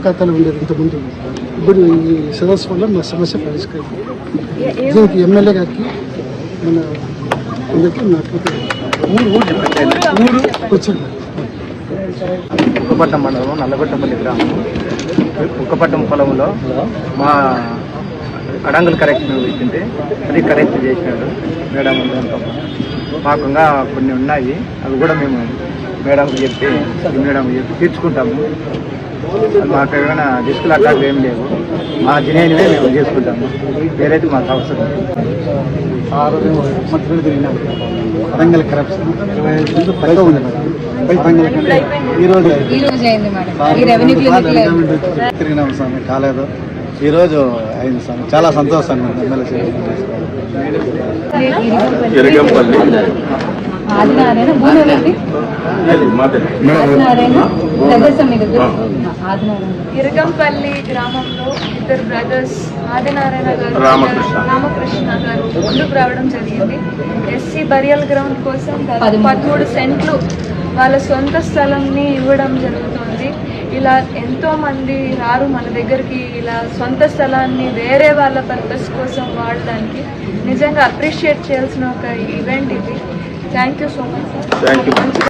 ఖాతాలు ఉండేది ఇంతకుముందు. ఇప్పుడు ఈ సదస్సు వల్ల మా సమస్య పరిష్కారం. దీనికి ఎమ్మెల్యే గారికి మన అందరికీ నాకు వచ్చాను. కుక్కపట్నం మండలం నల్లగొట్టపల్లి గ్రామం కుక్కపట్నం పొలంలో మా అడంగులు కరెక్ట్ ఇచ్చింది. అది కరెక్ట్ చేసినాడు మేడం. మాకంగా కొన్ని ఉన్నాయి, అవి కూడా మేము మేడంకి చెప్పి తీర్చుకుంటాము. మాకు ఏమైనా డిస్కులు అట్లాంటివి ఏం లేవు. మా జినేనివే మేము చేసుకుంటాము, వేరైతే మాకు అవసరం. అడంగల్ కరప్షన్ 25 పైగా ఉంది. తిరిగినాం స్వామి, కాలేదు. ఈరోజు అయింది స్వామి, చాలా సంతోషంగా ఉంది. ఎమ్మెల్యే ఇరగంపల్లి గ్రామంలో ఇద్దరు బ్రదర్స్ ఆదినారాయణ గారు, రామకృష్ణ గారు ముందుకు రావడం జరిగింది. ఎస్సీ బరియల్ గ్రౌండ్ కోసం 13 సెంట్లు వాళ్ళ సొంత స్థలంని ఇవ్వడం జరుగుతుంది. ఇలా ఎంతో మంది రారు మన దగ్గరికి, ఇలా సొంత స్థలాన్ని వేరే వాళ్ళ పర్పస్ కోసం వాడడానికి. నిజంగా అప్రిషియేట్ చేయాల్సిన ఒక ఈవెంట్ ఇది. Thank you so much sir.